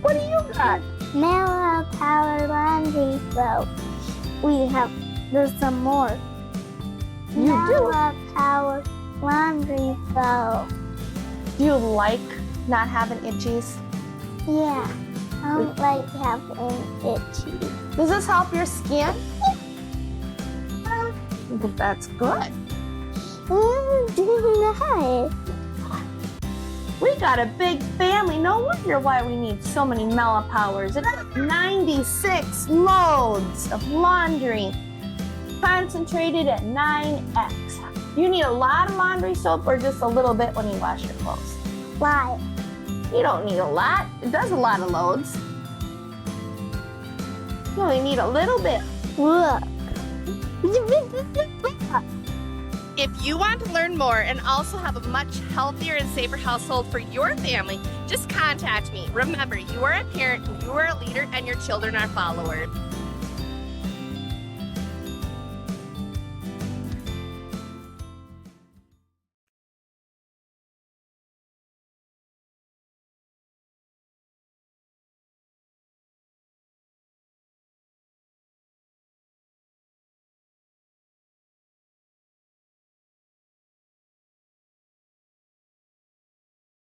What do you got? MelaPower laundry soap. There's some more. You do? MelaPower laundry soap. Do you like not having itchies? Yeah, I don't like having itchy. Does this help your skin? Well, that's good. Nice. We got a big family. No wonder why we need so many MelaPowers. It's 96 loads of laundry concentrated at 9x. You need a lot of laundry soap or just a little bit when you wash your clothes? Why? You don't need a lot. It does a lot of loads. You only need a little bit. Look. If you want to learn more and also have a much healthier and safer household for your family, just contact me. Remember, you are a parent, you are a leader, and your children are followers.